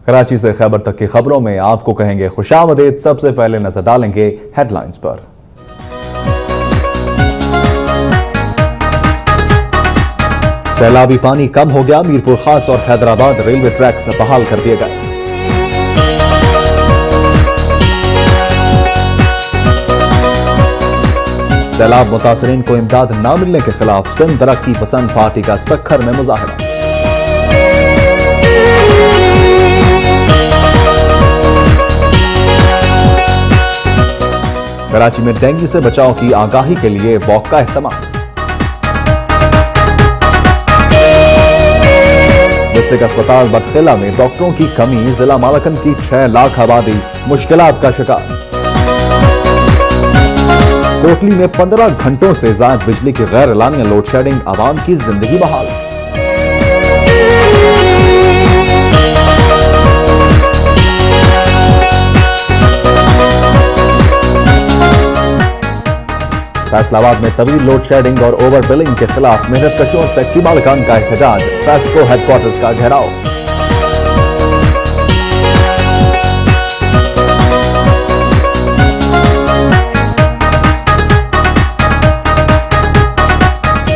कराची से खैबर तक की खबरों में आपको कहेंगे खुशामदीद। सबसे पहले नजर डालेंगे हेडलाइंस पर। सैलाबी पानी कम हो गया, मीरपुर खास और हैदराबाद रेलवे ट्रैक्स बहाल कर दिए गए। सैलाब मुतासरीन को इमदाद न मिलने के खिलाफ सिंध तरक्की पसंद पार्टी का सक्खर में मुजाहरा। कराची में डेंगू से बचाव की आगाही के लिए वॉक का एहतमाम। डिस्ट्रिक्ट अस्पताल बदखेला में डॉक्टरों की कमी, जिला मालकन की 6 लाख आबादी मुश्किलात का शिकार। कोटली में 15 घंटों से ज्यादा बिजली की गैर एलानिया लोड शेडिंग, आवाम की जिंदगी बहाल। फैसलाबाद में तवील लोड शेडिंग और ओवर बिलिंग के खिलाफ मेहनत कशों और फैक्ट्री मालिकान का एहतजाज, फैस्को हेडक्वार्टर्स का घेराव।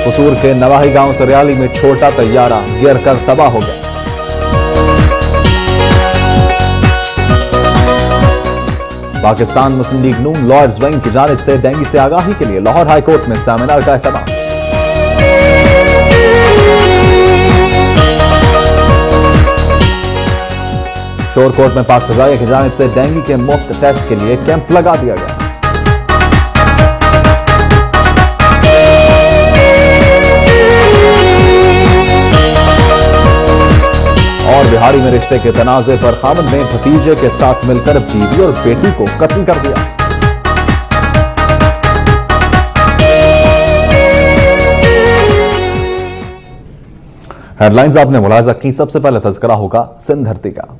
कसूर के नवाही गांव सरियाली में छोटा तैयारा गिर कर तबाह हो गया। पाकिस्तान मुस्लिम लीग नून लॉर्ड्स विंग की जानिब से डेंगू से आगाही के लिए लाहौर हाई कोर्ट में सेमिनार का एहतमाम। शोर कोर्ट में पाक फजाइया की जानिब से डेंगू के मुफ्त टेस्ट के लिए कैंप लगा दिया गया। और बिहारी में रिश्ते के तनाजे पर खामद ने भतीजे के साथ मिलकर बीवी और बेटी को कत्ल कर दिया। हेडलाइंस आपने मुलाहिजा की। सबसे पहले तज़किरा होगा सिंध धरती का।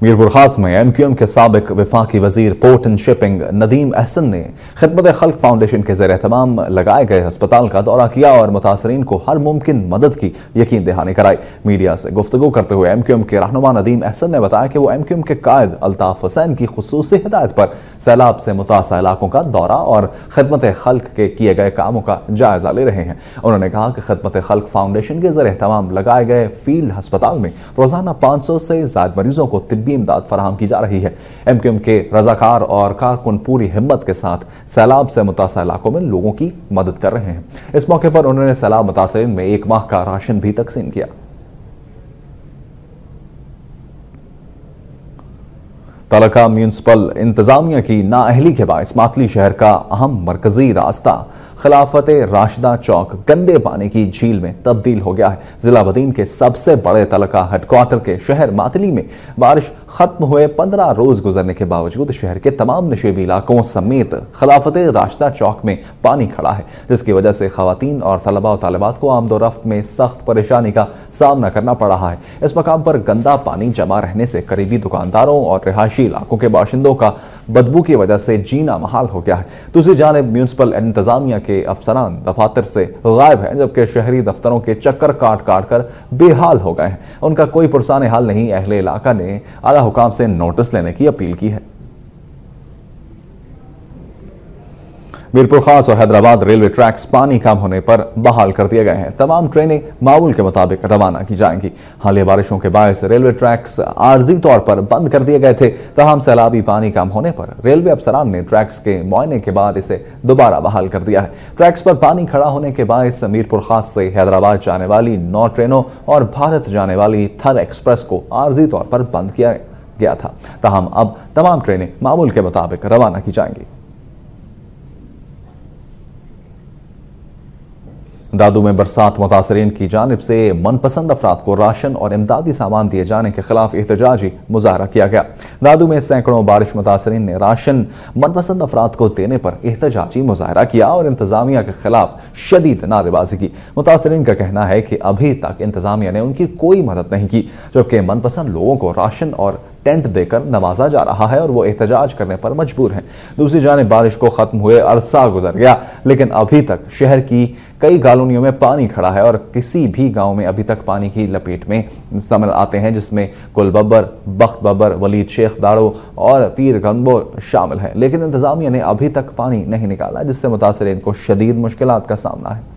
मीरपुर खास में एमक्यूएम के साबिक वफाकी वजीर port and shipping Nadeem Ahsan ने खिदमत खल्क फाउंडेशन के ज़ेर एहतमाम लगाए गए अस्पताल का दौरा किया और मुतासरीन को हर मुमकिन मदद की यकीन दहानी कराई। मीडिया से गुफ्तगू करते हुए एमक्यूएम के रहनुमा नदीम अहसन ने बताया कि वो एमक्यूएम के कायद अल्ताफ हुसैन की खुसूसी हिदायत पर सैलाब से मुतासर इलाकों का दौरा और खिदमत खल्क के किए गए कामों का जायजा ले रहे हैं। उन्होंने कहा कि खिदमत खल्क फाउंडेशन के ज़ेर एहतमाम लगाए गए फील्ड अस्पताल में रोजाना 500 से ज्यादा मरीजों को तिब्बी इमदाद फराहम की जा रही है। एमक्यूएम के रजाकार और कारकुन पूरी हिम्मत के साथ सैलाब से मुतासर इलाकों में लोगों की मदद कर रहे हैं। इस मौके पर उन्होंने सैलाब मुतासरीन में 1 माह का राशन भी तकसीम किया। तलका म्यूनिसिपल इंतजामिया की नाअहली के बायस मातली शहर का अहम मरकजी रास्ता खिलाफत राशिदा चौक गंदे पानी की झील में तब्दील हो गया है। जिला बदीन के सबसे बड़े तलका हेडक्वार्टर के शहर मातली में बारिश खत्म हुए 15 रोज गुजरने के बावजूद शहर के तमाम नशेबी इलाकों समेत खिलाफत राशिदा चौक में पानी खड़ा है, जिसकी वजह से खवातीन और तलबा और तालिबात को आमदोरफ्त में सख्त परेशानी का सामना करना पड़ रहा है। इस मकाम पर गंदा पानी जमा रहने से करीबी दुकानदारों और रिहायशी इलाकों के बाशिंदों का बदबू की वजह से जीना महाल हो गया है। दूसरी जानिब म्यूनिसिपल इंतजामिया के अफसरान दफातर से गायब हैं, जबकि शहरी दफ्तरों के चक्कर काट काट कर बेहाल हो गए हैं। उनका कोई पुरसाने हाल नहीं। अहले इलाका ने आला हुकाम से नोटिस लेने की अपील की है। मीरपुर खास और हैदराबाद रेलवे ट्रैक्स पानी कम होने पर बहाल कर दिए गए हैं। तमाम ट्रेनें मामूल के मुताबिक रवाना की जाएंगी। हालिया बारिशों के बायस रेलवे ट्रैक्स आर्जी तौर पर बंद कर दिए गए थे। तमाम सैलाबी पानी कम होने पर रेलवे अफसरान ने ट्रैक्स के मुआयने के बाद इसे दोबारा बहाल कर दिया है। ट्रैक्स पर पानी खड़ा होने के बायस मीरपुर खास से हैदराबाद जाने वाली 9 ट्रेनों और भारत जाने वाली थर एक्सप्रेस को आर्जी तौर पर बंद किया गया था। ताहम अब तमाम ट्रेनें मामूल के मुताबिक रवाना की जाएंगी। दादू में बरसात मुतासरीन की जानिब से मनपसंद अफराद को राशन और इमदादी सामान दिए जाने के खिलाफ एहतजाजी मुजाहरा किया गया। दादू में सैकड़ों बारिश मुतासरीन ने राशन मनपसंद अफराद को देने पर एहतजाजी मुजाहरा किया और इंतजामिया के खिलाफ शदीद नारेबाजी की। मुतासरीन का कहना है कि अभी तक इंतजामिया ने उनकी कोई मदद नहीं की, जबकि मनपसंद लोगों को राशन और टेंट देकर नवाजा जा रहा है और वो एहतजाज करने पर मजबूर हैं। दूसरी जानिब बारिश को खत्म हुए अरसा गुजर गया, लेकिन अभी तक शहर की कई कॉलोनियों में पानी खड़ा है और किसी भी गांव में अभी तक पानी की लपेट में समल आते हैं, जिसमें गुलबब्बर, बख्त बब्बर, वलीद शेख दाड़ो और पीर गंबो शामिल है। लेकिन इंतजामिया ने अभी तक पानी नहीं निकाला, जिससे मुतासरीन को शदीद मुश्किलात का सामना है।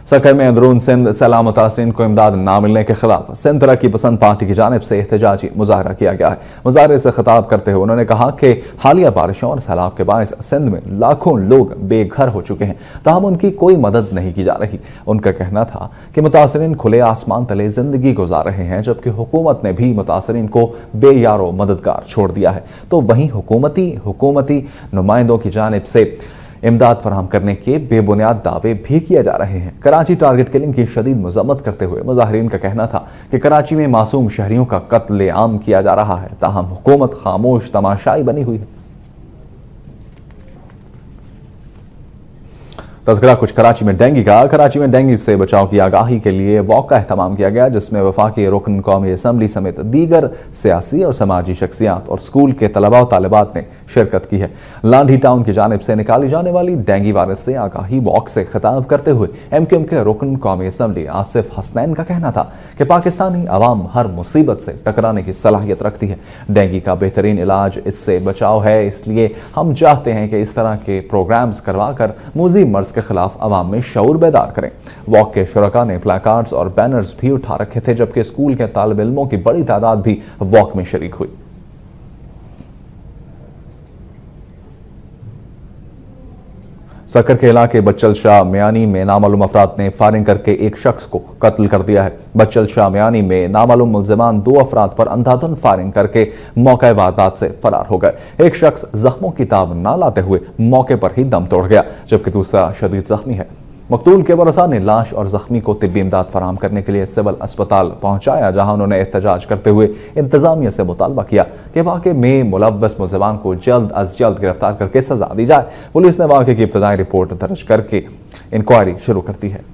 सकर में अंदरून सिंध सैलाब मुतासरीन को इमदाद ना मिलने के खिलाफ सिंध तरक्की पसंद पार्टी की जानिब से एहतजाजी मुजाहरा किया गया है। मुजाहरे से खिताब करते हुए उन्होंने कहा कि हालिया बारिशों और सैलाब के बायस सिंध में लाखों लोग बेघर हो चुके हैं, ताहम उनकी कोई मदद नहीं की जा रही। उनका कहना था कि मुतासरीन खुले आसमान तले जिंदगी गुजार रहे हैं, जबकि हुकूमत ने भी मुतासरीन को बेयारो मददगार छोड़ दिया है। तो वहीं हुकूमती नुमाइंदों की जानिब से इमदाद फराहम करने के बेबुनियाद दावे भी किए जा रहे हैं। कराची टारगेट किलिंग की शदीद मजम्मत करते हुए मुजाहिरीन का कहना था कि कराची में मासूम शहरियों का कत्ल आम किया जा रहा है, ताहम हुकूमत खामोश तमाशाई बनी हुई है। तज़किरा कुछ कराची में डेंगू का। कराची में डेंगू से बचाव की आगाही के लिए वॉक का एहतमाम किया गया, जिसमें वफाकी रुकन कौमी असम्बली समेत दीगर सियासी और समाजी शख्सियात और स्कूल के तलबा और तालिबात ने शिरकत की है। लांडी टाउन की जानिब से निकाली जाने वाली डेंगू वायरस से आगाही वॉक से खिताब करते हुए MQM के रुकन कौमी असम्बली आसिफ हसनैन का कहना था कि पाकिस्तानी अवाम हर मुसीबत से टकराने की सलाहियत रखती है। डेंगू का बेहतरीन इलाज इससे बचाव है, इसलिए हम चाहते हैं कि इस तरह के प्रोग्राम्स करवा कर मूजी मर्ज के खिलाफ अवाम में शऊर बेदार करें। वॉक के शुरका ने प्लाकार्ड्स और बैनर्स भी उठा रखे थे, जबकि स्कूल के तालिब इल्मों की बड़ी तादाद भी वॉक में शरीक हुई। सकर के इलाके बच्चल शाह मियानी में नामालूम अफराद ने फायरिंग करके एक शख्स को कत्ल कर दिया है। बच्चल शाह मियानी में नामालूम मुल्जिमान 2 अफराद पर अंधाधुंध फायरिंग करके मौके वारदात से फरार हो गए। एक शख्स जख्मों की ताब ना लाते हुए मौके पर ही दम तोड़ गया, जबकि दूसरा शदीद जख्मी है। मकतूल के वरसा ने लाश और जख्मी को तिब्बी इमदाद फराहम करने के लिए सिविल अस्पताल पहुंचाया, जहां उन्होंने एहतजाज करते हुए इंतजामिया से मुतालबा किया कि वाक़े में मुलव्वस मुल्ज़िमान को जल्द अज जल्द गिरफ्तार करके सजा दी जाए। पुलिस ने वाक़े की इब्तदाई रिपोर्ट दर्ज करके इंक्वायरी शुरू कर दी है।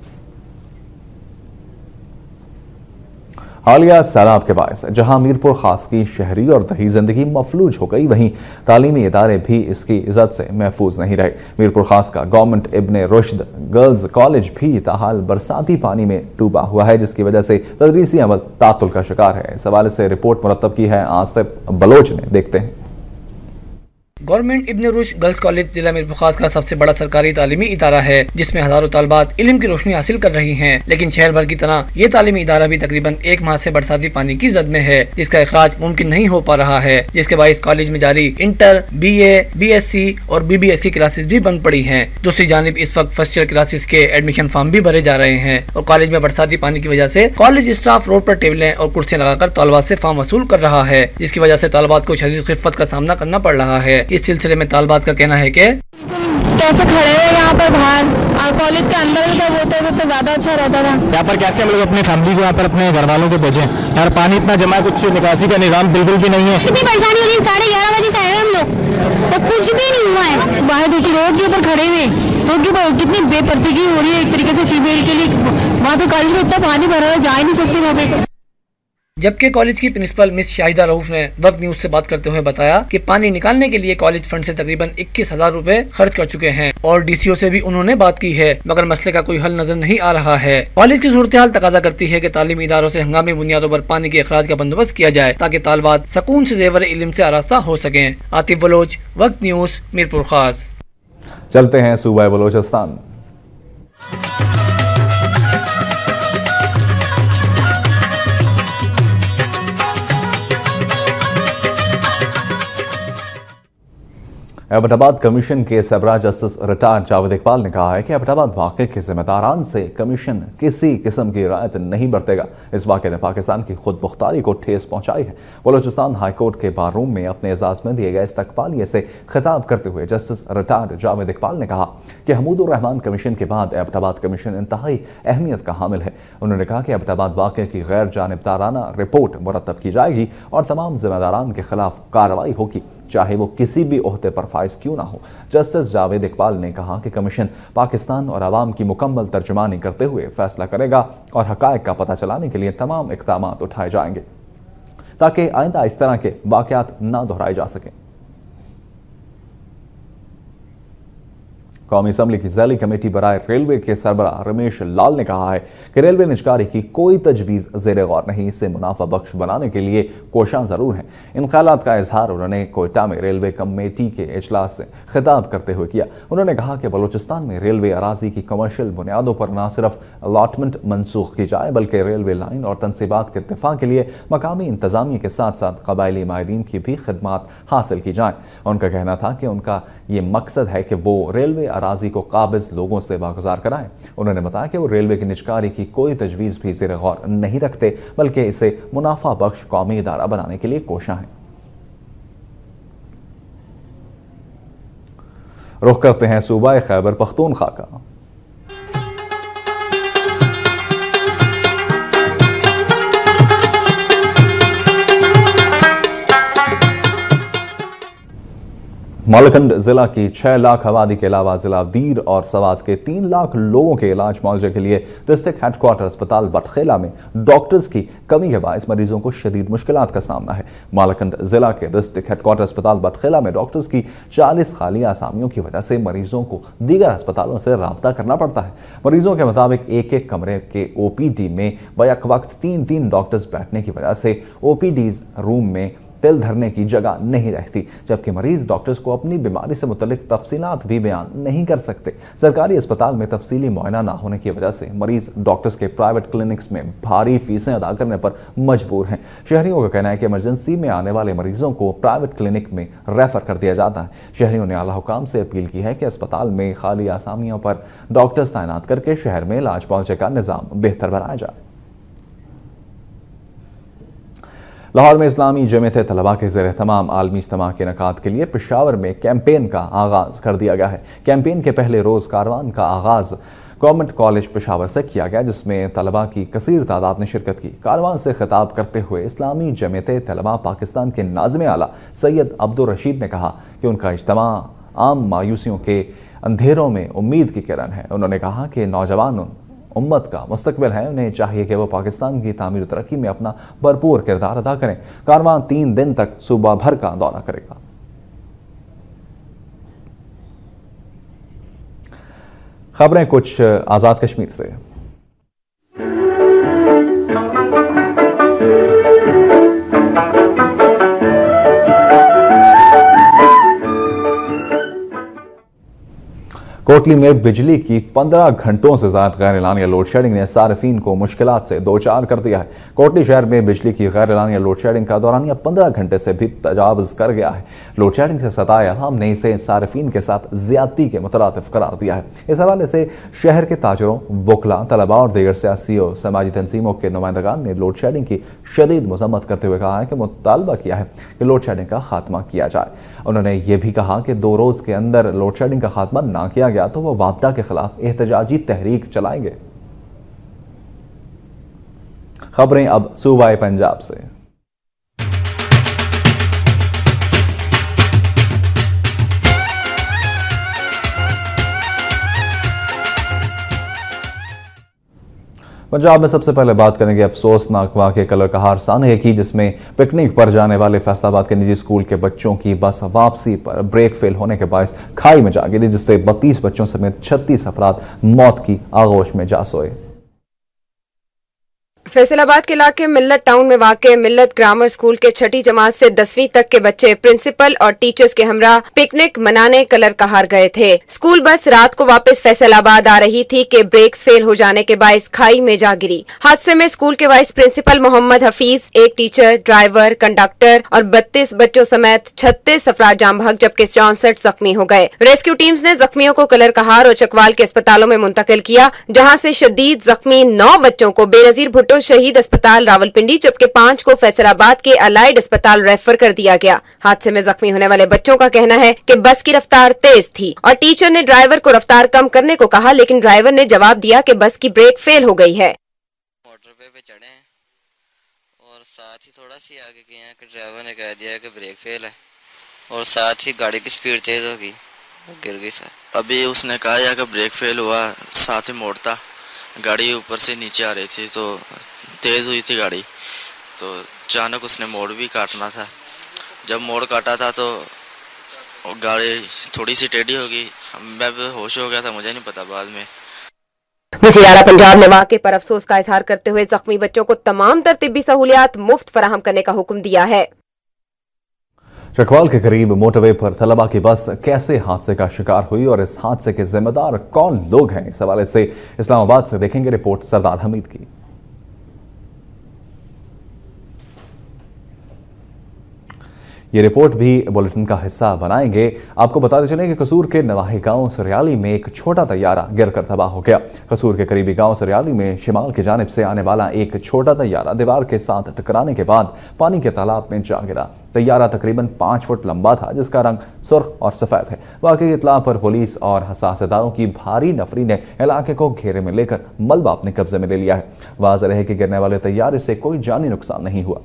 हालिया सैलाब के बायस जहां मीरपुर खास की शहरी और दही जिंदगी मफलूज हो गई, वहीं तालीमी इदारे भी इसकी इज्जत से महफूज नहीं रहे। मीरपुर खास का गवर्नमेंट इब्ने रुश्द गर्ल्स कॉलेज भी ताहाल बरसाती पानी में डूबा हुआ है, जिसकी वजह से तदरीसी अमल तातुल का शिकार है। इस हवाले से रिपोर्ट मुरतब की है आसिफ बलोच ने, देखते हैं। गवर्नमेंट इब्ने रुश्द गर्ल्स कॉलेज जिला मीरपुर खास का सबसे बड़ा सरकारी तालीमी इदारा है, जिसमें हजारों तालिबात इल्म की रोशनी हासिल कर रही हैं। लेकिन शहर भर की तरह ये तालीमी इदारा भी तकरीबन 1 माह से बरसाती पानी की जद में है, जिसका इखराज मुमकिन नहीं हो पा रहा है, जिसके बाइस कॉलेज में जारी इंटर, BA, BSc और BBS की क्लासेस भी बंद पड़ी हैं। दूसरी जानिब इस वक्त फर्स्ट ईयर क्लासेस के एडमिशन फॉर्म भी भरे जा रहे हैं और कॉलेज में बरसाती पानी की वजह से कॉलेज स्टाफ रोड पर टेबलें और कुर्सियां लगाकर तालिबात से फॉर्म वसूल कर रहा है, जिसकी वजह से तालिबात को शदीद खिफ़त का सामना करना पड़ रहा है। इस सिलसिले में तालिबात का कहना है कि कैसे खड़े हुए यहाँ पर बाहर कॉलेज के अंदर में जब होते तो ज्यादा अच्छा रहता था। यहाँ पर कैसे हम लोग अपनी फैमिली को, यहाँ पर अपने घर वालों को भेजें? यार पानी इतना जमा, कुछ निकासी का निजाम बिल्कुल भी नहीं है। इतनी परेशानी हो रही है, 11:30 बजे से आए हम लोग तो कुछ भी नहीं हुआ है। बाहर देखिए रोड के ऊपर खड़े हुए, रोड के ऊपर कितनी बेपरदगी हो रही है एक तरीके से फीमेल के लिए। वहाँ पे कॉलेज में इतना पानी भरा हुआ, जा ही नहीं सकते वहाँ पे। जबकि कॉलेज की प्रिंसिपल मिस शाहिदा रऊफ ने वक्त न्यूज से बात करते हुए बताया कि पानी निकालने के लिए कॉलेज फंड से तकरीबन 21,000 रुपए खर्च कर चुके हैं और DCO से भी उन्होंने बात की है, मगर मसले का कोई हल नजर नहीं आ रहा है। कॉलेज की सूरत हाल तकाजा करती है कि तालीमी इदारों से हंगामी बुनियादों पर पानी के अखराज का बंदोबस्त किया जाए, ताकि तालिबात सकून से जेवर इल्म से आरास्ता हो सकें। आतिफ बलोच, वक्त न्यूज, मीरपुर खास। चलते हैं सूबा बलोचिस्तान। एबटाबाद कमीशन के सरबराह जस्टिस रिटायर्ड जावेद इकबाल ने कहा है कि एबटाबाद वाक़े के जिम्मेदारान से कमीशन किसी किस्म की रियायत नहीं बरतेगा। इस वाक़े ने पाकिस्तान की खुद मुख्तारी को ठेस पहुंचाई है। बलोचिस्तान हाईकोर्ट के बार रूम में अपने एजाज में दिए गए इस्तकबालिये से खिताब करते हुए जस्टिस रिटायर्ड जावेद इकबाल ने कहा कि हमूदुर रहमान कमीशन के बाद एबटाबाद कमीशन इंतहाई अहमियत का हामिल है। उन्होंने कहा कि एबटाबाद वाक़े की गैर जानिबदाराना रिपोर्ट मुरतब की जाएगी और तमाम जिम्मेदारान के खिलाफ कार्रवाई होगी। चाहे वो किसी भी ओहदे पर फाइज क्यों ना हो। जस्टिस जावेद इकबाल ने कहा कि कमीशन पाकिस्तान और आवाम की मुकम्मल तर्जुमानी करते हुए फैसला करेगा और हकायक का पता चलाने के लिए तमाम इक़दाम उठाए जाएंगे ताकि आइंदा इस तरह के वाक़यात ना दोहराए जा सकें। कौमी असम्बली की ज़ैली कमेटी बराए रेलवे के सरबराह रमेश लाल ने कहा है कि रेलवे निजकारी की कोई तजवीज़ ज़ेर गौर नहीं, इसे मुनाफा बख्श बनाने के लिए कोशां ज़रूर हैं। इन ख्यालात का इजहार उन्होंने कोयटा में रेलवे कमेटी के इजलास से खिताब करते हुए किया। उन्होंने कहा कि बलूचिस्तान में रेलवे अराजी की कमर्शियल बुनियादों पर न सिर्फ अलॉटमेंट मनसूख की जाए बल्कि रेलवे लाइन और तनसीबात के इत्तिफा के लिए मकामी इंतजामिया के साथ साथ कबायली माहिदीन की भी खिदमात हासिल की जाए। उनका कहना था कि उनका ये मकसद है कि वो रेलवे अराजी को काबिज लोगों से वागुजार कराएं। उन्होंने बताया कि वो रेलवे की निजकारी की कोई तजवीज़ भी ज़ेर गौर नहीं रखते बल्कि इसे मुनाफा बख्श कौमी इदारा बनाने के लिए कोशां हैं। रुख करते हैं सूबा खैबर पख्तूनख्वा का। मालकंड जिला की 6 लाख आबादी के अलावा जिला दीर और सवात के 3 लाख लोगों के इलाज मुआवजे के लिए डिस्ट्रिक्ट हेडक्वार्टर अस्पताल बटखेला में डॉक्टर्स की कमी के बायस मरीजों को शदीद मुश्किलात का सामना है। मालकंड जिला के डिस्ट्रिक्ट हेडक्वार्टर अस्पताल बटखेला में डॉक्टर्स की 40 खाली आसामियों की वजह से मरीजों को दीगर अस्पतालों से राब्ता करना पड़ता है। मरीजों के मुताबिक एक कमरे के OPD में बैक वक्त 3 डॉक्टर्स बैठने की वजह से OPDs रूम में तिल धरने की जगह नहीं रहती, जबकि मरीज डॉक्टर्स को अपनी बीमारी से मुतल्लिक तफसीलात भी बयान नहीं कर सकते। सरकारी अस्पताल में तफसीली मुआयना ना होने की वजह से मरीज डॉक्टर्स के प्राइवेट क्लिनिक्स में भारी फीसें अदा करने पर मजबूर हैं। शहरियों का कहना है कि इमरजेंसी में आने वाले मरीजों को प्राइवेट क्लिनिक में रेफर कर दिया जाता है। शहरियों ने आला हुकाम से अपील की है कि अस्पताल में खाली आसामियों पर डॉक्टर्स तैनात करके शहर में इलाज मुआवजे का निज़ाम बेहतर बनाया जाए। लाहौर में इस्लामी जमीयत तलबा के ज़ेर तमाम आलमी इज्तिमा के इनेकाद के लिए पेशावर में कैंपेन का आगाज़ कर दिया गया है। कैंपेन के पहले रोज़ कारवान का आगाज़ गवर्नमेंट कॉलेज पेशावर से किया गया, जिसमें तलबा की कसीर तादाद ने शिरकत की। कारवान से खिताब करते हुए इस्लामी जमीयत तलबा पाकिस्तान के नाज़िम आला सैयद अब्दुल रशीद ने कहा कि उनका इज्तिमा आम मायूसियों के अंधेरों में उम्मीद की किरण है। उन्होंने कहा कि नौजवान उम्मत का मुस्तकबिल है, उन्हें चाहिए कि वो पाकिस्तान की तामीर और तरक्की में अपना भरपूर किरदार अदा करें। कारवां 3 दिन तक सूबा भर का दौरा करेगा। खबरें कुछ आजाद कश्मीर से। कोटली में बिजली की 15 घंटों से ज्यादा गैर एलानिया लोड शेडिंग ने सार्फिन को मुश्किलात से दो चार कर दिया है। कोटली शहर में बिजली की गैर एलानिया लोड शेडिंग का दौरानिया 15 घंटे से भी तजावुज कर गया है। लोड शेडिंग से सताए अवाम ने इसे सार्फिन के साथ ज्यादती के मुतरातिफ करार दिया है। इस हवाले से शहर के ताजरों, वकला, तलबा और दीगर सियासी और समाजी तंजीमों के नुमाइंदगान ने लोड शेडिंग की शदीद मजम्मत करते हुए कहा है कि मुतालबा किया है कि लोड शेडिंग का खात्मा किया जाए। उन्होंने ये भी कहा कि 2 रोज के अंदर लोड शेडिंग का खात्मा ना किया गया तो वह वापडा के खिलाफ एहतजाजी तहरीक चलाएंगे। खबरें अब सूबा पंजाब से। पंजाब में सबसे पहले बात करेंगे अफसोसनाक वाक़े कलर कहार सानहे की, जिसमें पिकनिक पर जाने वाले फैसलाबाद के निजी स्कूल के बच्चों की बस वापसी पर ब्रेक फेल होने के बायस खाई में जा गिरी, जिससे 32 बच्चों समेत 36 अफराद मौत की आगोश में जा सोए। फैसलाबाद के इलाके मिल्लत टाउन में वाक़ मिल्लत ग्रामर स्कूल के 6ठी जमात से 10वीं तक के बच्चे प्रिंसिपल और टीचर्स के हमरा पिकनिक मनाने कलर कहार गए थे। स्कूल बस रात को वापस फैसलाबाद आ रही थी कि ब्रेक्स फेल हो जाने के बायस खाई में जा गिरी। हादसे में स्कूल के वाइस प्रिंसिपल मोहम्मद हफीज, एक टीचर, ड्राइवर, कंडक्टर और 32 बच्चों समेत 36 अफराद जाम बहक, जबकि 64 जख्मी हो गए। रेस्क्यू टीम्स ने जख्मियों को कलर कहार और चकवाल के अस्पतालों में मुंतकिल किया, जहाँ से शदीद जख्मी 9 बच्चों को बेनजीर भुट्टो शहीद अस्पताल रावलपिंडी, जबकि 5 को फैसलाबाद के अलाइड अस्पताल रेफर कर दिया गया। हादसे में जख्मी होने वाले बच्चों का कहना है कि बस की रफ्तार तेज थी और टीचर ने ड्राइवर को रफ्तार कम करने को कहा, लेकिन ड्राइवर ने जवाब दिया कि बस की ब्रेक फेल हो गई है। मोटरवे पे चढ़े हैं और साथ ही थोड़ा सी आगे गए हैं कि ड्राइवर ने कह दिया कि ब्रेक फेल है और साथ ही गाड़ी की स्पीड तेज़ होगी, गिर गई सर। अभी उसने कहा या कि ब्रेक फेल हुआ, साथ ही मोड़ता, गाड़ी ऊपर से नीचे आ रही थी तो तेज़ हुई थी गाड़ी, तो अचानक उसने मोड़ भी काटना था। जब मोड़ काटा था तो गाड़ी थोड़ी सी टेढ़ी होगी, मैं होश हो गया था, मुझे नहीं पता बाद में। वज़ीर-ए-आला पंजाब ने वाक़े पर अफसोस का इजहार करते हुए जख्मी बच्चों को तमाम तर तिब्बी सहूलियात मुफ्त फराहम करने का हुक्म दिया है। चकवाल के करीब मोटरवे पर तलबा की बस कैसे हादसे का शिकार हुई और इस हादसे के जिम्मेदार कौन लोग हैं, इस हवाले से इस्लामाबाद से देखेंगे रिपोर्ट सरदार हमीद की। ये रिपोर्ट भी बुलेटिन का हिस्सा बनाएंगे। आपको बताते चलें कि कसूर के नवाही गांव सरियाली में एक छोटा तैयारा गिरकर तबाह हो गया। कसूर के करीबी गांव सरियाली में शिमाल की जानिब से आने वाला एक छोटा तैयारा दीवार के साथ टकराने के बाद पानी के तालाब में जा गिरा। तैयारा तकरीबन 5 फुट लंबा था, जिसका रंग सुर्ख और सफेद है। वाकई की इत्तला पर पुलिस और हसासेदारों की भारी नफरी ने इलाके को घेरे में लेकर मलबा अपने कब्जे में ले लिया है। वाज़ेह है कि गिरने वाले तैयारे से कोई जानी नुकसान नहीं हुआ।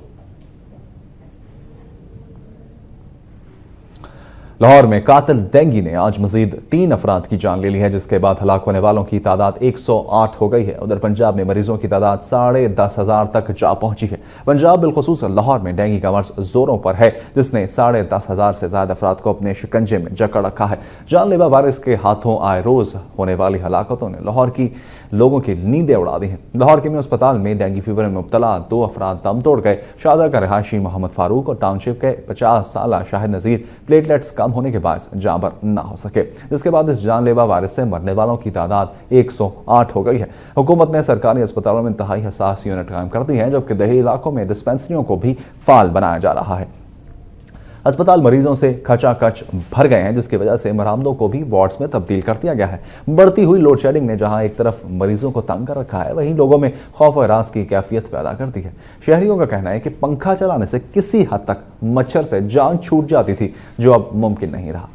लाहौर में कातिल डेंगी ने आज मजीद 3 अफराद की जान ले ली है, जिसके बाद हलाक होने वालों की तादाद 108 हो गई है। उधर पंजाब में मरीजों की तादाद 10,500 तक जा पहुंची है। पंजाब बिलखुसूस लाहौर में डेंगी का मर्ज जोरों पर है, जिसने 10,500 से ज्यादा अफराद को अपने शिकंजे में जकड़ रखा है। जानलेवा वायरस के हाथों आए रोज होने वाली हलाकतों ने लाहौर की लोगों की नींदें उड़ा दी हैं। लाहौर के अस्पताल में डेंगी फीवर में मुब्तला 2 अफराद दम तोड़ गए। शाहदरा का रहायशी मोहम्मद फारूक और टाउनशिप के 50 साल शाहिद नजीर प्लेटलेट्स कम होने के बाद जांबर न हो सके, जिसके बाद इस जानलेवा वायरस से मरने वालों की तादाद 108 हो गई है। हुकूमत ने सरकारी अस्पतालों में इंतहाई हसास यूनिट कायम कर दी है, जबकि दही इलाकों में डिस्पेंसरियों को भी फाल बनाया जा रहा है। अस्पताल मरीजों से खचाखच भर गए हैं, जिसकी वजह से मरामदों को भी वार्ड्स में तब्दील कर दिया गया है। बढ़ती हुई लोड शेडिंग ने जहां एक तरफ मरीजों को तंग कर रखा है, वहीं लोगों में खौफ और रास की कैफियत पैदा कर दी है। शहरियों का कहना है कि पंखा चलाने से किसी हद तक मच्छर से जान छूट जाती थी, जो अब मुमकिन नहीं रहा।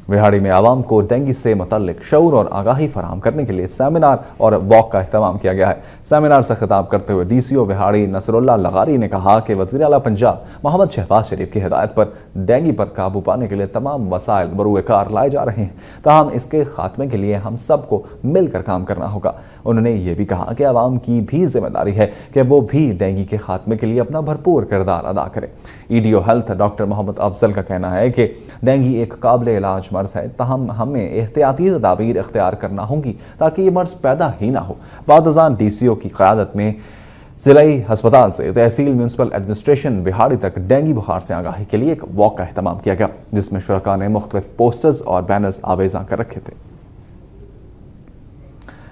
विहाड़ी में आवाम को डेंगू से मुतल्लिक शऊर और आगाही फराहम करने के लिए सेमिनार और वॉक का अहतमाम किया गया है। सेमिनार से खिताब करते हुए DCO विहाड़ी नसरुल्लाह लगारी ने कहा कि वज़ीर आला पंजाब मोहम्मद शहबाज शरीफ की हिदायत पर डेंगू पर काबू पाने के लिए तमाम वसाइल बरूए कार लाए जा रहे हैं, ताहम इसके खात्मे के लिए हम सबको मिलकर काम करना होगा। उन्होंने ये भी कहा कि आवाम की भी जिम्मेदारी है कि वो भी डेंगू के खात्मे के लिए अपना भरपूर किरदार अदा करें। EDO health doctor Mohammad Afzal का कहना है कि डेंगू एक काबिल इलाज मर्ज है, तहम हमें एहतियाती तदाबीर इख्तियार करना होंगी ताकि ये मर्ज पैदा ही ना हो। बादजान DCO की क़यादत में जिलाई अस्पताल से तहसील म्यूनसिपल एडमिनिस्ट्रेशन विहाड़ी तक डेंगू बुखार से आगाही के लिए एक वॉक का अहतमाम किया गया, जिसमें शुरका ने मुख्तलिफ पोस्टर्स और बैनर्स आवेजा कर रखे थे।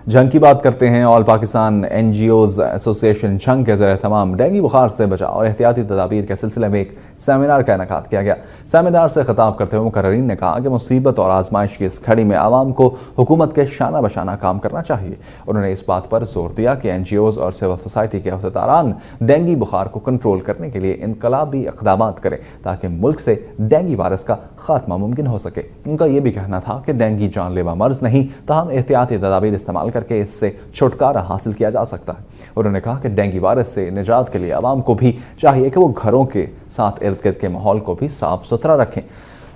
जंग की बात करते हैं। ऑल पाकिस्तान NGOs एसोसिएशन जंग के ज़रिए तमाम डेंगू बुखार से बचाव और एहतियाती तदाबीर के सिलसिले में एक सेमिनार का इनेकाद किया गया। सेमिनार से खिताब करते हुए मुकर्रीन ने कहा कि मुसीबत और आजमाइश की इस घड़ी में आवाम को हुकूमत के शाना बशाना काम करना चाहिए। उन्होंने इस बात पर जोर दिया कि NGOs और सिविल सोसाइटी के अहदेदारान डेंगू बुखार को कंट्रोल करने के लिए इनकलाबी इक़दाम करें ताकि मुल्क से डेंगू वायरस का खात्मा मुमकिन हो सके। उनका यह भी कहना था कि डेंगू जानलेवा मर्ज नहीं, ताहम एहतियाती तदाबीर इस्तेमाल करके इससे छुटकारा हासिल किया जा सकता है। उन्होंने कहा कि डेंगू वायरस से निजात के लिए आवाम को भी चाहिए कि वो घरों के साथ इर्द गिर्द के माहौल को भी साफ सुथरा रखें।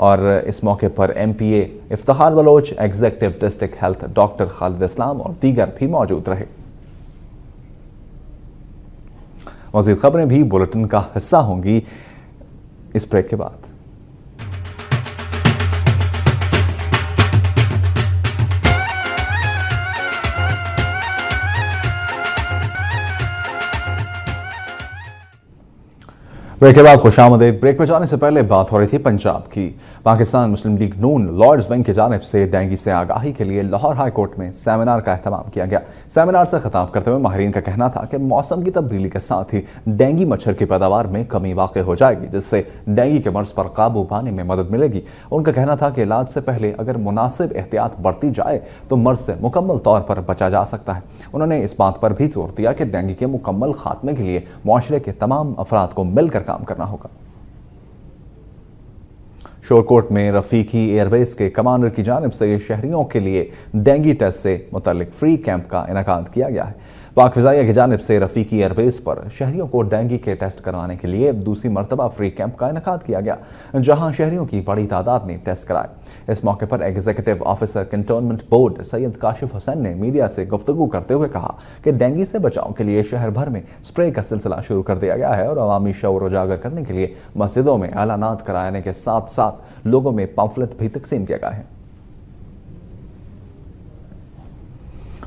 और इस मौके पर MPA Iftikhar Baloch, executive district health doctor Khalid Islam और दीगर भी मौजूद रहे। मज़ीद खबरें भी बुलेटिन का हिस्सा होंगी इस ब्रेक के बाद। ब्रेक के बाद खुशामदीद। ब्रेक में जाने से पहले बात हो रही थी पंजाब की। पाकिस्तान मुस्लिम लीग नून लॉर्ड्स बैंक की जानिब से डेंगू से आगाही के लिए लाहौर हाई कोर्ट में सेमिनार का अहतमाम किया गया। सेमिनार से खिताब करते हुए माहिरीन का कहना था कि मौसम की तब्दीली के साथ ही डेंगू मच्छर की पैदावार में कमी वाक़ई हो जाएगी, जिससे डेंगू के मर्ज पर काबू पाने में मदद मिलेगी। उनका कहना था कि इलाज से पहले अगर मुनासिब एहतियात बरती जाए तो मर्ज से मुकम्मल तौर पर बचा जा सकता है। उन्होंने इस बात पर भी जोर दिया कि डेंगू के मुकम्मल खात्मे के लिए मुआशरे के तमाम अफराद को मिलकर काम करना होगा। शोरकोट में रफीकी एयरबेस के कमांडर की जानिब से शहरियों के लिए डेंगू टेस्ट से मुतल्लिक फ्री कैंप का इनेकाद किया गया है। पाक फिजाइया की जानिब से रफीकी एयरबेस पर शहरियों को डेंगू के टेस्ट करवाने के लिए दूसरी मरतबा फ्री कैंप का इनेकाद किया गया, जहां शहरियों की बड़ी तादाद ने टेस्ट कराए। इस मौके पर executive officer cantonment board Syed Kashif Hussain ने मीडिया से गुफ्तगू करते हुए कहा कि डेंगू से बचाव के लिए शहर भर में स्प्रे का सिलसिला शुरू कर दिया गया है और अवामी शऊर उजागर करने के लिए मस्जिदों में ऐलानात कराने के साथ साथ लोगों में पम्फलेट भी तकसीम किया गया है।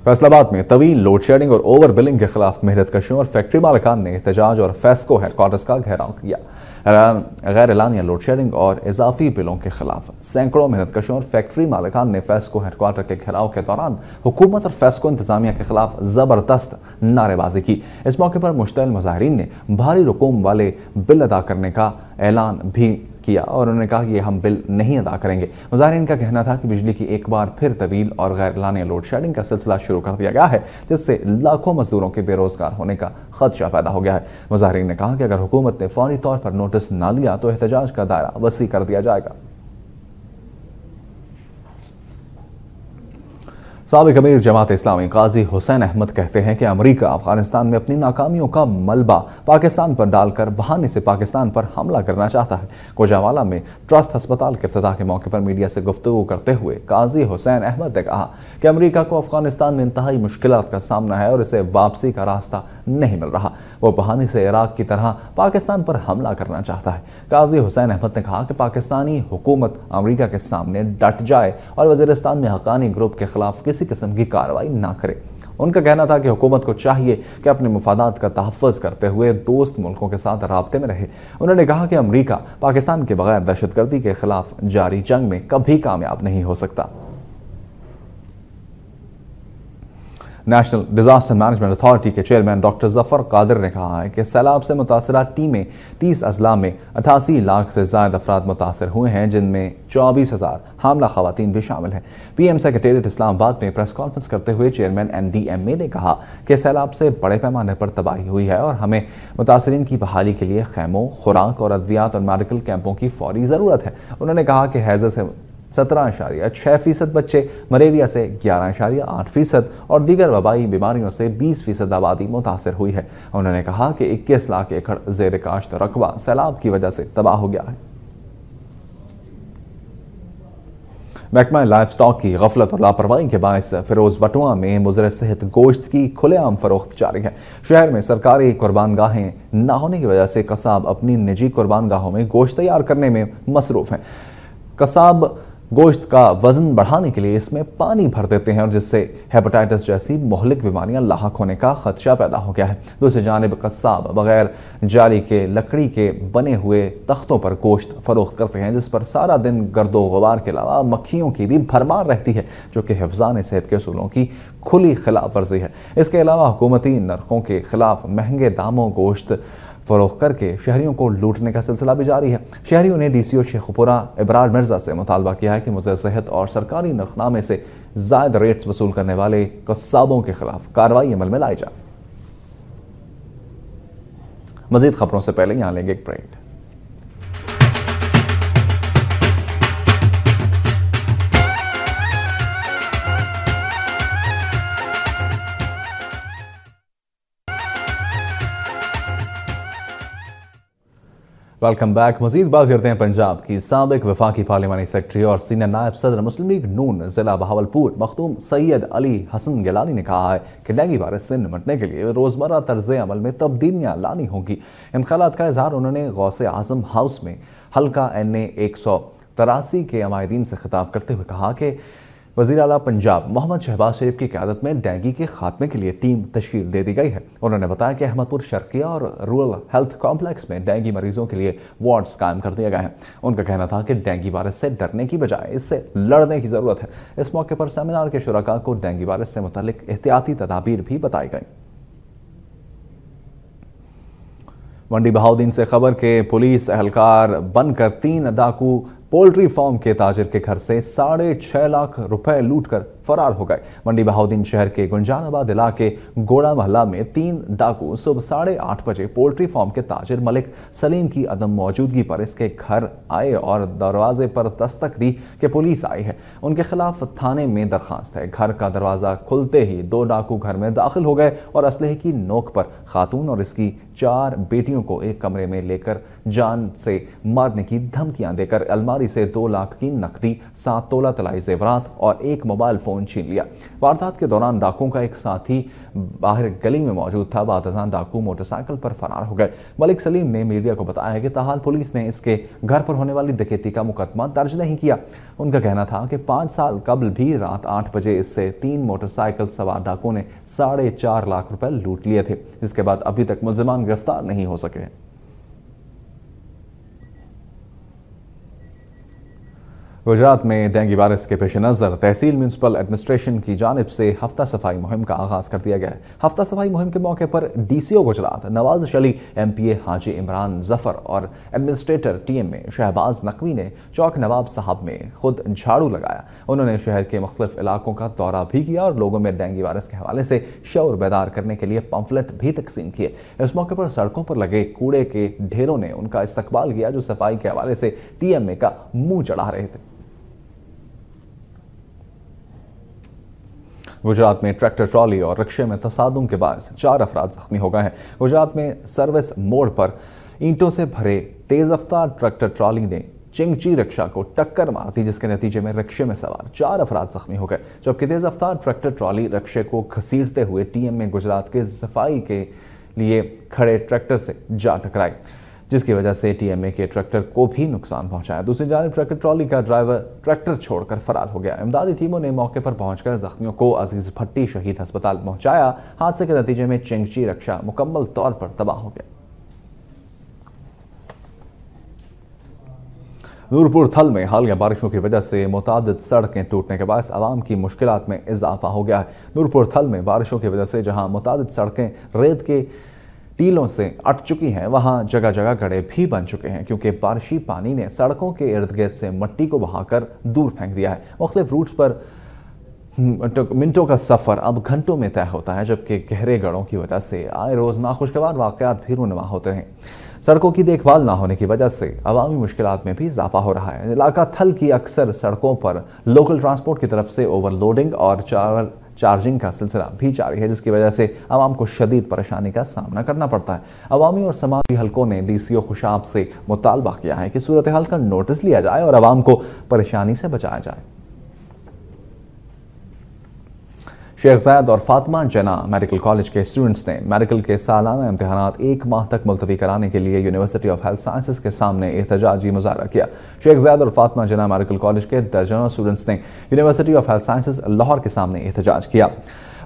फैसलाबाद में तवील लोड शेडिंग और ओवर बिलिंग के खिलाफ मेहनत कशों और फैक्ट्री मालिकान ने एहतजाज और फेस्को हेडक्वार्टर्स का घेराव किया। गैर एलानिया लोड शेडिंग और इजाफी बिलों के खिलाफ सैकड़ों मेहनत कशों और फैक्ट्री मालिकान ने फेस्को हेडक्वार्टर के घेराव के दौरान हुकूमत और फेस्को इंतजामिया के खिलाफ जबरदस्त नारेबाजी की। इस मौके पर मुश्तइल मुजाहिरीन ने भारी रकूम वाले बिल अदा करने का ऐलान भी किया और उन्होंने कहा कि हम बिल नहीं अदा करेंगे। मुजाहिरीन का कहना था कि बिजली की एक बार फिर तवील और गैर एलानिया लोड शेडिंग का सिलसिला शुरू कर दिया गया है, जिससे लाखों मजदूरों के बेरोजगार होने का खदशा पैदा हो गया है। मुजाहिरीन ने कहा कि अगर हुकूमत ने फौरी तौर पर नोटिस न लिया तो एहतजाज का दायरा वसी कर दिया जाएगा। साबिक अमीर जमात इस्लामी काजी हुसैन अहमद कहते हैं कि अमेरिका अफगानिस्तान में अपनी नाकामियों का मलबा पाकिस्तान पर डालकर बहाने से पाकिस्तान पर हमला करना चाहता है। कोजावाला में ट्रस्ट अस्पताल के इफ्तिताह के मौके पर मीडिया से गुफ्तगू करते हुए काजी हुसैन अहमद ने कहा कि अमेरिका को अफगानिस्तान में इंतहाई मुश्किलात का सामना है और इसे वापसी का रास्ता नहीं मिल रहा। वो बहाने से इराक की तरह पाकिस्तान पर हमला करना चाहता है। काजी हुसैन अहमद ने कहा कि पाकिस्तानी हुकूमत अमेरिका के सामने डट जाए और वजीरिस्तान में हक्कानी ग्रुप के खिलाफ किसी किस्म की कार्रवाई ना करे। उनका कहना था कि हुकूमत को चाहिए कि अपने मुफादात का तहफ़्फ़ुज़ करते हुए दोस्त मुल्कों के साथ राब्ते में रहे। उन्होंने कहा कि अमेरिका पाकिस्तान के बगैर दहशतगर्दी के खिलाफ जारी जंग में कभी कामयाब नहीं हो सकता। नेशनल डिजास्टर मैनेजमेंट अथॉरिटी के चेयरमैन डॉक्टर जफर कादिर ने कहा है कि सैलाब से मुतासरा टीमें 30 अजला में 88 लाख से ज्यादा अफराद मुतासर हुए हैं, जिनमें 24,000 हामला खवातीन भी शामिल हैं। पीएम सेक्रेटेरिएट इस्लामाबाद में प्रेस कॉन्फ्रेंस करते हुए चेयरमैन NDMA ने कहा कि सैलाब से बड़े पैमाने पर तबाही हुई है और हमें मुतासरीन की बहाली के लिए खैमों, खुराक और अद्वियात और मेडिकल कैंपों की फौरी जरूरत है। उन्होंने कहा कि हैजा से 17.6% बच्चे, मलेरिया से 11.8% और दीगर वबाई बीमारियों से 20% आबादी मुतासर हुई है। उन्होंने कहा कि 21 लाख एकड़ ज़ेर काश्त रकबा सैलाब की वजह से तबाह हो गया है। महकमा लाइफ स्टॉक की गफलत और लापरवाही के बायस फिरोज बटुआ में मुज़र सेहत गोश्त की खुलेआम फरोख्त जारी है। शहर में सरकारी कुर्बानगाहें न होने की वजह से कसाब अपनी निजी कुर्बानगाहों में गोश्त तैयार करने में मसरूफ हैं। कसाब गोश्त का वजन बढ़ाने के लिए इसमें पानी भर देते हैं और जिससे हेपेटाइटिस जैसी मोहलिक बीमारियां लाहक होने का खदशा पैदा हो गया है। दूसरी जानिब कसाब बगैर जाली के लकड़ी के बने हुए तख्तों पर गोश्त फरोख्त करते हैं, जिस पर सारा दिन गर्दो गुबार के अलावा मक्खियों की भी भरमार रहती है, जो कि हिफ्ज़ान सेहत के उसूलों की खुली खिलाफ वर्जी है। इसके अलावा हुकूमती नरखों के खिलाफ महंगे दामों गोश्त फरोख्त करके शहरियों को लूटने का सिलसिला भी जारी है। शहरियों ने DCO शेखुपुरा इब्रार मिर्जा से मुतालबा किया है कि मुज़र सेहत और सरकारी नरखनामे से ज़ायद रेट्स वसूल करने वाले कस्साबों के खिलाफ कार्रवाई अमल में लाई जाए। मजीद खबरों से पहले यहां लेंगे एक ब्रेक। Welcome back. मजीद बात करते हैं पंजाब की। साबिक वफाकी पार्लिमानी सेक्रेटरी और सीनियर नायब सदर मुस्लिम लीग नून जिला बहावलपुर मखदूम सैयद अली हसन गिलानी ने कहा है कि डेंगू वायरस से निपटने के लिए रोजमर्रा तर्ज अमल में तब्दीलियां लानी होंगी। इन ख्यालात का इजहार उन्होंने गौसे आजम हाउस में हल्का NA 183 के अमायदीन से खिताब करते हुए कहा कि वज़ीर आला पंजाब मोहम्मद शहबाज शरीफ की क़यादत में डेंगू के खात्मे के लिए टीम तश्कील दे दी गई है। उन्होंने बताया कि अहमदपुर शर्किया और रूरल हेल्थ कॉम्प्लेक्स में डेंगू मरीजों के लिए वार्ड्स कायम कर दिए गए हैं। उनका कहना था कि डेंगू वायरस से डरने की बजाय इससे लड़ने की ज़रूरत है। इस मौके पर सेमिनार के शुरका को डेंगू वायरस से मुतालिक एहतियाती तदाबीर भी बताई गई। मंडी बहाउद्दीन से खबर के पुलिस एहलकार बनकर 3 डाकू पोल्ट्री फार्म के ताजिर के घर से 6.5 लाख रुपए लूटकर फरार हो गए। मंडी बहाउद्दीन शहर के गुंजानाबाद इलाके गोड़ा मोहल्ला में 3 डाकू सुबह 8:30 बजे पोल्ट्री फार्म के ताजिर मलिक सलीम की अदम मौजूदगी पर इसके घर आए और दरवाजे पर दस्तक दी कि पुलिस आई है। उनके खिलाफ थाने में दरखास्त है। घर का दरवाजा खुलते ही 2 डाकू घर में दाखिल हो गए और असलहे की नोक पर खातून और इसकी 4 बेटियों को एक कमरे में लेकर जान से मारने की धमकियां देकर अलमारी से 2 लाख की नकदी, 7 तोला तलाई जेवरात और 1 मोबाइल फोन छीन लिया। वारदात के दौरान डाकुओं का एक साथी बाहर गली में मौजूद था। बादशाह डाकू मोटरसाइकिल पर फरार हो गए। मलिक सलीम ने मीडिया को बताया कि ताहाल पुलिस ने इसके घर पर होने वाली डकैती का मुकदमा दर्ज नहीं किया। उनका कहना था कि 5 साल कबल भी रात 8 बजे इससे 3 मोटरसाइकिल सवार डाकुओं ने 4.5 लाख रुपए लूट लिए थे, जिसके बाद अभी तक मुल्जिमान गिरफ्तार नहीं हो सके। गुजरात में डेंगू वायरस के पेश नज़र तहसील म्यूनसिपल एडमिनिस्ट्रेशन की जानिब से हफ्ता सफाई मुहिम का आगाज कर दिया गया है। हफ्ता सफाई मुहिम के मौके पर डीसीओ गुजरात नवाज अली, MPA हाजी इमरान जफर और एडमिनिस्ट्रेटर TMA शहबाज नकवी ने चौक नवाब साहब में खुद झाड़ू लगाया। उन्होंने शहर के मुख्तलिफ इलाकों का दौरा भी किया और लोगों में डेंगू वायरस के हवाले से शऊर बेदार करने के लिए पंफलेट भी तकसीम किए। इस मौके पर सड़कों पर लगे कूड़े के ढेरों ने उनका इस्तकबाल किया, जो सफाई के हवाले से TMA का मुंह चढ़ा रहे थे। गुजरात में ट्रैक्टर ट्रॉली और रिक्शे में तसादुम के बाद 4 अफराद जख्मी हो गए हैं। गुजरात में सर्विस मोड़ पर ईंटों से भरे तेज रफ्तार ट्रैक्टर ट्रॉली ने चिंगची रिक्शा को टक्कर मार दी, जिसके नतीजे में रिक्शे में सवार 4 अफराद जख्मी हो गए, जबकि तेज रफ्तार ट्रैक्टर ट्रॉली रिक्शे को घसीटते हुए TMA गुजरात के सफाई के लिए खड़े ट्रैक्टर से जा टकराई, जिसकी वजह से TMA के ट्रैक्टर को भी नुकसान पहुंचाया। दूसरी जानिब ट्रैक्टर ट्रॉली का ड्राइवर ट्रैक्टर छोड़कर फरार हो गया। इमदादी टीमों ने मौके पर पहुंचकर जख्मियों को अजीज भट्टी शहीद अस्पताल पहुंचाया। हादसे के नतीजे में चिंगची रिक्शा मुकम्मल तौर पर तबाह हो गया। नूरपुर थल में हालिया बारिशों की वजह से मुतादिद सड़कें टूटने के बाद आवाम की मुश्किलात में इजाफा हो गया है। नूरपुर थल में बारिशों की वजह से जहां मुतादिद सड़कें रेत के टीलों से अट चुकी हैं, वहां जगह जगह गड्ढे भी बन चुके हैं, क्योंकि बारिशी पानी ने सड़कों के इर्द गिर्द से मिट्टी को बहाकर दूर फेंक दिया है। मुख्तलिफ रूट्स पर मिनटों का सफर अब घंटों में तय होता है, जबकि गहरे गड्ढों की वजह से आए रोज नाखुशगवार वाकयात भी रूनुमा होते हैं। सड़कों की देखभाल ना होने की वजह से अवामी मुश्किलात में भी इजाफा हो रहा है। इलाका थल की अक्सर सड़कों पर लोकल ट्रांसपोर्ट की तरफ से ओवरलोडिंग और चार्जिंग का सिलसिला भी जारी है, जिसकी वजह से आवाम को शदीद परेशानी का सामना करना पड़ता है। अवामी और समाजी हलकों ने DCO खुशाब से मुतालबा किया है कि सूरत हाल का नोटिस लिया जाए और आवाम को परेशानी से बचाया जाए। शेख ज़ायद और फातिमा जना मेडिकल कॉलेज के स्टूडेंट्स ने मेडिकल के सालाना इम्तिहानात 1 माह तक मुलतवी कराने के लिए यूनिवर्सिटी ऑफ हेल्थ साइंसेज के सामने एहतजाजी मुजाहरा किया। शेख ज़ायद और फातिमा जना मेडिकल कॉलेज के दर्जनों स्टूडेंट्स ने university of health sciences Lahore के सामने एहतजाज किया।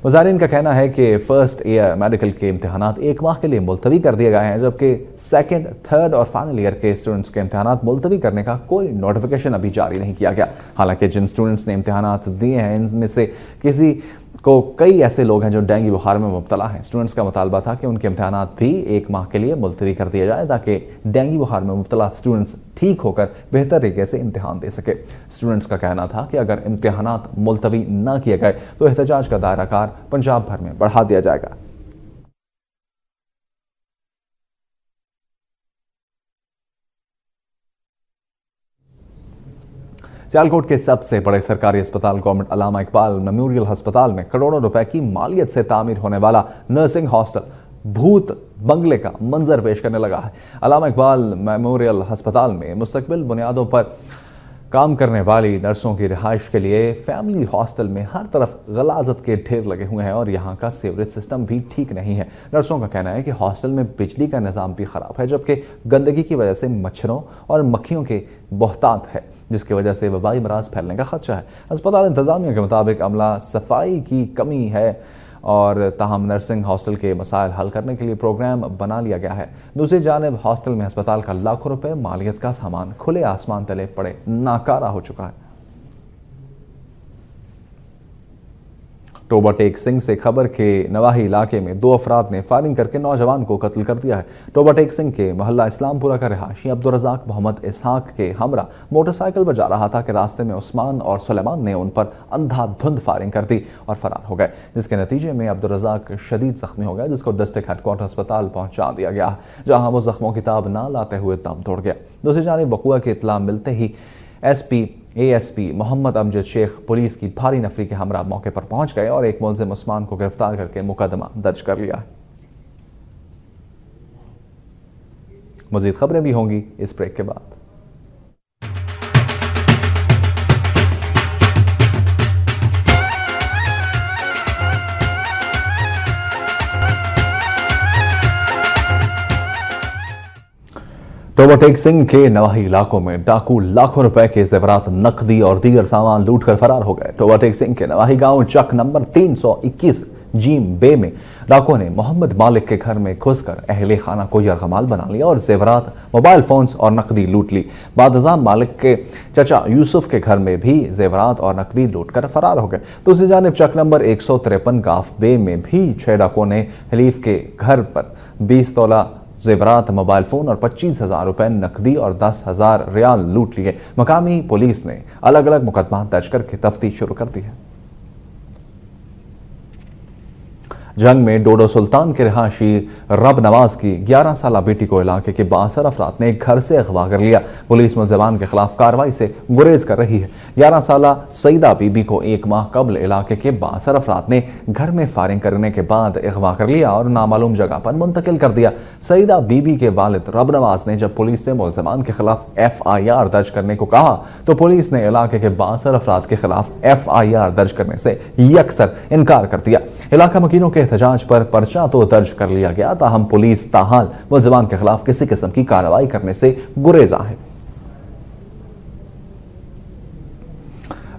मुजाहिरीन का कहना है कि फर्स्ट ईयर मेडिकल के इम्तिहानात 1 माह के लिए मुलतवी कर दिए गए हैं, जबकि सेकंड, थर्ड और फाइनल ईयर के स्टूडेंट्स के इम्तिहानात मुलतवी करने का कोई नोटिफिकेशन अभी जारी नहीं किया गया। हालांकि जिन स्टूडेंट्स ने इम्तिहानात दिए हैं, इनमें से किसी को कई ऐसे लोग हैं जो डेंगू बुखार में मुब्तला हैं। स्टूडेंट्स का मुतालबा था कि उनके इम्तिहानात भी 1 माह के लिए मुलतवी कर दिया जाए, ताकि डेंगू बुखार में मुब्तला स्टूडेंट्स ठीक होकर बेहतर तरीके से इम्तिहान दे सके। स्टूडेंट्स का कहना था कि अगर इम्तिहानात मुलतवी न किए गए तो एहतजाज का दायरा कार पंजाब भर में बढ़ा दिया जाएगा। सियालकोट के सबसे बड़े सरकारी अस्पताल गवर्नमेंट अल्लामा इकबाल मेमोरियल अस्पताल में करोड़ों रुपए की मालियत से तामीर होने वाला नर्सिंग हॉस्टल भूत बंगले का मंजर पेश करने लगा है। अल्लामा इकबाल मेमोरियल अस्पताल में मुस्तकबिल बुनियादों पर काम करने वाली नर्सों की रिहाइश के लिए फैमिली हॉस्टल में हर तरफ गलाजत के ढेर लगे हुए हैं और यहाँ का सीवरेज सिस्टम भी ठीक नहीं है। नर्सों का कहना है कि हॉस्टल में बिजली का निज़ाम भी ख़राब है, जबकि गंदगी की वजह से मच्छरों और मक्खियों के बहुतात है, जिसकी वजह से वबाई मराज फैलने का खदशा है। अस्पताल इंतजामिया के मुताबिक अमला सफाई की कमी है और ताहम नर्सिंग हॉस्टल के मसाइल हल करने के लिए प्रोग्राम बना लिया गया है। दूसरी जानिब हॉस्टल में अस्पताल का लाखों रुपए मालियत का सामान खुले आसमान तले पड़े नाकारा हो चुका है। टोबा टेक सिंह से खबर के नवाही इलाके में 2 अफराद ने फायरिंग करके नौजवान को कत्ल कर दिया है। टोबा टेक सिंह के मोहल्ला इस्लामपुरा का रहायशी अब्दुल रज़ाक मोहम्मद इसहाक के हमरा मोटरसाइकिल पर जा रहा था कि रास्ते में उस्मान और सुलेमान ने उन पर अंधाधुंध फायरिंग कर दी और फरार हो गए, जिसके नतीजे में अब्दुल रज़ाक शदीद जख्मी हो गया, जिसको डिस्ट्रिक्ट हेडक्वार्टर अस्पताल पहुंचा दिया गया, जहां वो जख्मों की ताब ना लाते हुए दम तोड़ गया। दूसरी जानिब वक़ुआ की इत्तला मिलते ही ASP मोहम्मद अमजद शेख पुलिस की भारी नफरी के हमरा मौके पर पहुंच गए और एक मुलजिम उस्मान को गिरफ्तार करके मुकदमा दर्ज कर लिया है। मजीद खबरें भी होंगी इस ब्रेक के बाद। टोबा टेक सिंह के नवाही इलाकों में डाकू लाखों रुपए के जेवरात, नकदी और दीगर सामान लूटकर फरार हो गए। टोबा टेक सिंह के नवाही गांव चक नंबर 321 जीम बे में डाकुओं ने मोहम्मद मालिक के घर में घुसकर अहले खाना को यरगमाल बना लिया और जेवरात, मोबाइल फोन्स और नकदी लूट ली। बादशाह मालिक के चचा यूसुफ के घर में भी जेवरात और नकदी लूटकर फरार हो गए। दूसरी जानिब चक नंबर 153 गाफ बे में भी 6 डाकुओं ने हलीफ के घर पर 20 तोला जेवरात, मोबाइल फोन और 25,000 रुपए नकदी और 10,000 रियाल लूट लिए। मकामी पुलिस ने अलग अलग मुकदमा दर्ज करके तफ्तीश शुरू कर दी है। जंग में डोडो सुल्तान के रहायशी रब नवाज की 11 साला बेटी को इलाके के 62 अफराद ने घर से अगवा कर लिया। पुलिस मुलजमान के खिलाफ कार्रवाई से गुरेज कर रही है। 11 साला सईदा बीबी को 1 माह कबल इलाके के 62 अफराद ने घर में फायरिंग करने के बाद अगवा कर लिया और नामालूम जगह पर मुंतकिल कर दिया। सईदा बीबी के वालिद रब नवाज ने जब पुलिस से मुलजमान के खिलाफ FIR दर्ज करने को कहा तो पुलिस ने इलाके के 62 अफराद के खिलाफ FIR दर्ज करने से यकसर इनकार कर दिया। इलाका मकीनों के एहतजाज पर पर्चा तो दर्ज कर लिया गया, ताहम पुलिस ताहाल मुलजमान के खिलाफ किसी किस्म की कार्रवाई करने से गुरेजा है।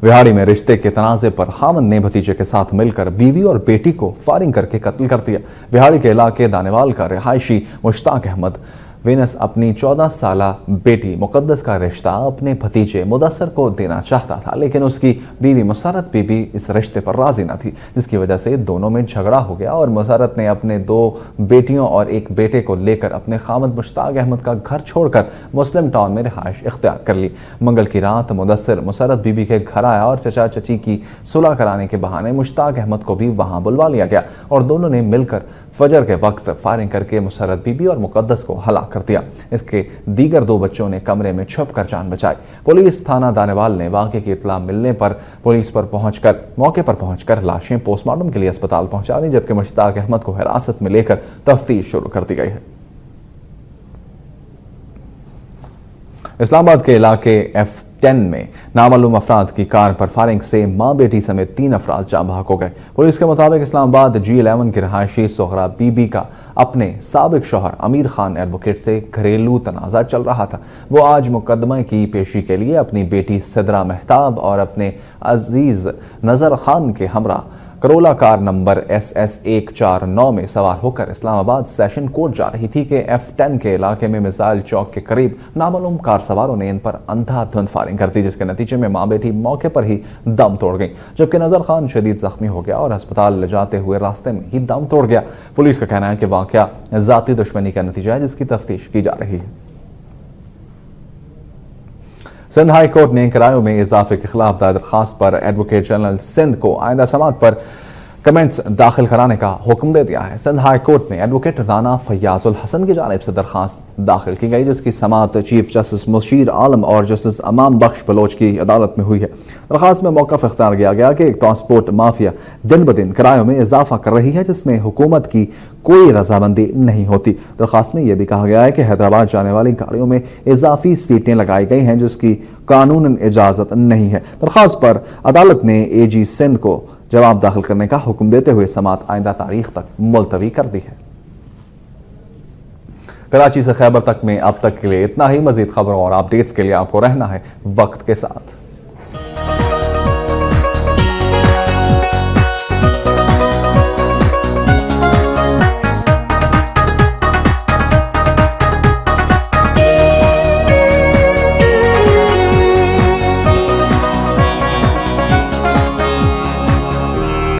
बिहाड़ी में रिश्ते के तनाज़े पर खामन ने भतीजे के साथ मिलकर बीवी और बेटी को फायरिंग करके कत्ल कर दिया। बिहाड़ी के इलाके दानेवाल का रिहायशी मुश्ताक अहमद वेनस अपनी 14 साला बेटी मुकद्दस का रिश्ता अपने भतीजे मुदस्सर को देना चाहता था, लेकिन उसकी बीवी मुसरत बीबी इस रिश्ते पर राजी न थी, जिसकी वजह से दोनों में झगड़ा हो गया और मुसरत ने अपने 2 बेटियों और 1 बेटे को लेकर अपने खामद मुश्ताक अहमद का घर छोड़कर मुस्लिम टाउन में रिहाइश इख्तियार कर ली। मंगल की रात मुदस्सर मुसरत बीबी के घर आया और चचा चची की सुलह कराने के बहाने मुश्ताक अहमद को भी वहां बुलवा लिया गया और दोनों ने मिलकर फजर के वक्त फायरिंग करके मुसरत बीबी और मुकद्दस को हलाक कर दिया। इसके दीगर 2 बच्चों ने कमरे में छुप कर जान बचाई। पुलिस थाना दानेवाल ने वाक़े की इत्तला मिलने पर मौके पर पहुंचकर लाशें पोस्टमार्टम के लिए अस्पताल पहुंचा दी, जबकि मुश्ताक अहमद को हिरासत में लेकर तफ्तीश शुरू कर दी गई है। इस्लामाबाद के इलाके F10 में नामालूम अफराद की कार पर फायरिंग से मां बेटी समेत 3 अफराद जाँ बहक हो गए। पुलिस के मुताबिक इस्लामाबाद G11 की रहायशी सोहरा बीबी का अपने साबिक शौहर अमीर खान एडवोकेट से घरेलू तनाज़ा चल रहा था। वो आज मुकदमे की पेशी के लिए अपनी बेटी सिदरा मेहताब और अपने अजीज नजर खान के हमरा करोला कार नंबर SS149 में सवार होकर इस्लामाबाद सेशन कोर्ट जा रही थी कि F10 के इलाके में मिसाइल चौक के करीब नामालूम कार सवारों ने इन पर अंधाधुंध फायरिंग कर दी, जिसके नतीजे में मां बेटी मौके पर ही दम तोड़ गई, जबकि नजर खान शदीद जख्मी हो गया और अस्पताल ले जाते हुए रास्ते में ही दम तोड़ गया। पुलिस का कहना है कि वाकया जाती दुश्मनी का नतीजा है, जिसकी तफ्तीश की जा रही है। सिंध हाई कोर्ट ने किरायों में इजाफे के खिलाफ दायर दरखास्त पर एडवोकेट जनरल सिंध को आइंदा समाअत पर कमेंट्स दाखिल कराने का हुक्म दे दिया है। सिंध हाई कोर्ट में एडवोकेट राना फयाजुल हसन की जानिब से दरखास्त दाखिल की गई, जिसकी समाअत चीफ जस्टिस मुशीर आलम और जस्टिस अमाम बख्श बलोच की अदालत में हुई है। दरखास्त में मौक़िफ़ इख्तियार किया गया कि ट्रांसपोर्ट माफिया दिन ब दिन किरायों में इजाफा कर रही है, जिसमें हुकूमत की कोई रजामंदी नहीं होती। दरखास्त में यह भी कहा गया है कि हैदराबाद जाने वाली गाड़ियों में इजाफी सीटें लगाई गई हैं, जिसकी कानूनन इजाजत नहीं है। दरखास्त पर अदालत ने AG सिंध को जवाब दाखिल करने का हुक्म देते हुए समाअत आइंदा तारीख तक मुलतवी कर दी है। कराची से खैबर तक में अब तक के लिए इतना ही। मजीद खबरों और अपडेट्स के लिए आपको रहना है वक्त के साथ।